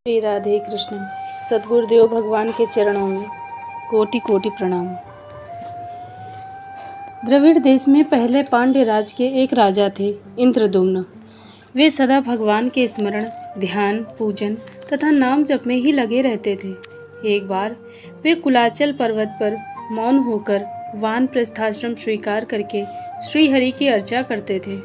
श्री राधे कृष्ण। सद्गुरुदेव भगवान के चरणों में कोटि कोटि प्रणाम। द्रविड़ देश में पहले पांड्य राज के एक राजा थे, इंद्रद्युम्न। वे सदा भगवान के स्मरण, ध्यान, पूजन तथा नाम जप में ही लगे रहते थे। एक बार वे कुलाचल पर्वत पर मौन होकर वानप्रस्थाश्रम स्वीकार करके श्रीहरि की अर्चा करते थे।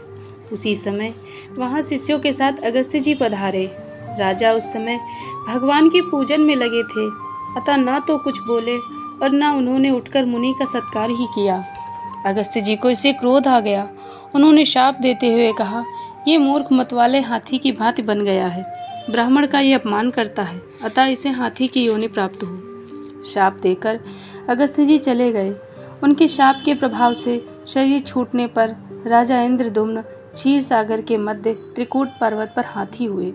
उसी समय वहां शिष्यों के साथ अगस्त्य जी पधारे। राजा उस समय भगवान के पूजन में लगे थे, अतः न तो कुछ बोले और न उन्होंने उठकर मुनि का सत्कार ही किया। अगस्त्य जी को इसे क्रोध आ गया। उन्होंने शाप देते हुए कहा, ये मूर्ख मतवाले हाथी की भांति बन गया है। ब्राह्मण का ये अपमान करता है, अतः इसे हाथी की योनि प्राप्त हो। शाप देकर अगस्त्य जी चले गए। उनके शाप के प्रभाव से शरीर छूटने पर राजा इंद्रद्युम्न क्षीर सागर के मध्य त्रिकूट पर्वत पर हाथी हुए।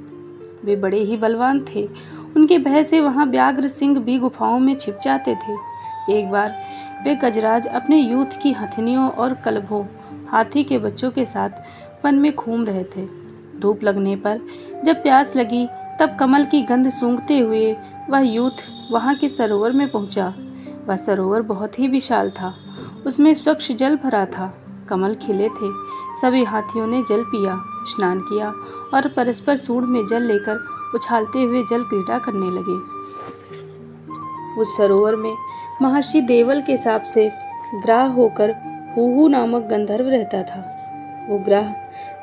वे बड़े ही बलवान थे। उनके भय से वहां व्याघ्र सिंह भी गुफाओं में छिप जाते थे। एक बार वे गजराज अपने यूथ की हथिनियों और कलभों हाथी के बच्चों के साथ वन में घूम रहे थे। धूप लगने पर जब प्यास लगी तब कमल की गंध सूंघते हुए वह यूथ वहां के सरोवर में पहुंचा। वह सरोवर बहुत ही विशाल था। उसमें स्वच्छ जल भरा था। कमल खिले थे। सभी हाथियों ने जल पिया, स्नान किया और परस्पर सूंड में जल लेकर उछालते हुए जल क्रीड़ा करने लगे। उस सरोवर में महर्षि देवल के शाप से ग्राह होकर हुहु नामक गंधर्व रहता था। वो ग्राह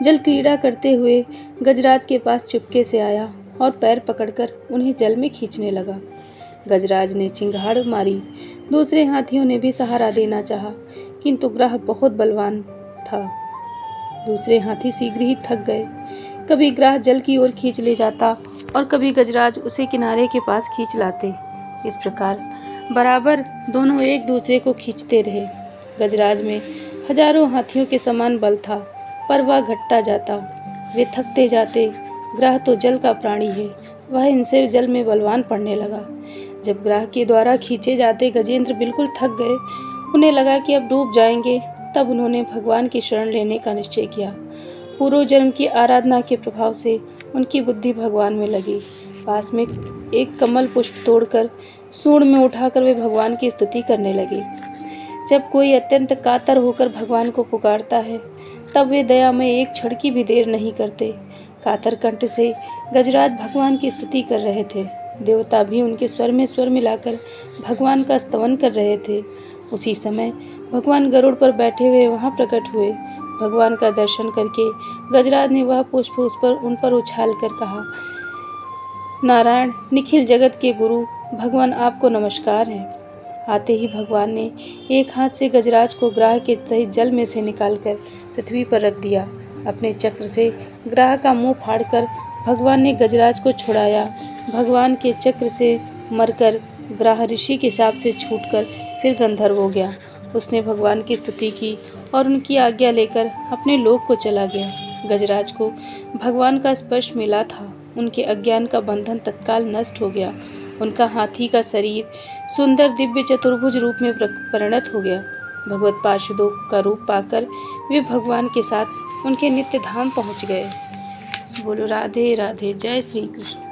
जल क्रीड़ा करते हुए गजराज के पास चुपके से आया और पैर पकड़कर उन्हें जल में खींचने लगा। गजराज ने चिंगाड़ मारी। दूसरे हाथियों ने भी सहारा देना चाहा, किंतु ग्राह बहुत बलवान था। दूसरे हाथी शीघ्र ही थक गए। कभी ग्राह जल की ओर खींच ले जाता और कभी गजराज उसे किनारे के पास खींच लाते। इस प्रकार बराबर दोनों एक दूसरे को खींचते रहे। गजराज में हजारों हाथियों के समान बल था, पर वह घटता जाता। वे थकते जाते। ग्राह तो जल का प्राणी है, वह इनसे जल में बलवान पड़ने लगा। जब ग्राह के द्वारा खींचे जाते गजेंद्र बिल्कुल थक गए, उन्हें लगा कि अब डूब जाएंगे। तब उन्होंने भगवान की शरण लेने का निश्चय किया। पूर्व जन्म की आराधना के प्रभाव से उनकी बुद्धि भगवान में लगी। पास में एक कमल पुष्प तोड़कर सूंड में उठाकर वे भगवान की स्तुति करने लगे। जब कोई अत्यंत कातर होकर भगवान को पुकारता है, तब वे दया में एक क्षण की भी देर नहीं करते। कातर कंठ से गजराज भगवान की स्तुति कर रहे थे। देवता भी उनके स्वर में स्वर मिलाकर भगवान का स्तवन कर रहे थे। उसी समय भगवान गरुड़ पर बैठे हुए वहां प्रकट हुए। भगवान का दर्शन करके गजराज ने वह पुष्प उन पर उछाल कर कहा, नारायण निखिल जगत के गुरु भगवान आपको नमस्कार है। आते ही भगवान ने एक हाथ से गजराज को ग्राह के सहित जल में से निकालकर पृथ्वी पर रख दिया। अपने चक्र से ग्राह का मुंह फाड़कर भगवान ने गजराज को छुड़ाया। भगवान के चक्र से मरकर ग्राह ऋषि के शाप से छूटकर फिर गंधर्व हो गया। उसने भगवान की स्तुति की और उनकी आज्ञा लेकर अपने लोक को चला गया। गजराज को भगवान का स्पर्श मिला था। उनके अज्ञान का बंधन तत्काल नष्ट हो गया। उनका हाथी का शरीर सुंदर दिव्य चतुर्भुज रूप में परिणत हो गया। भगवत पार्षदों का रूप पाकर वे भगवान के साथ उनके नित्य धाम पहुँच गए। बोलो राधे राधे। जय श्री कृष्ण।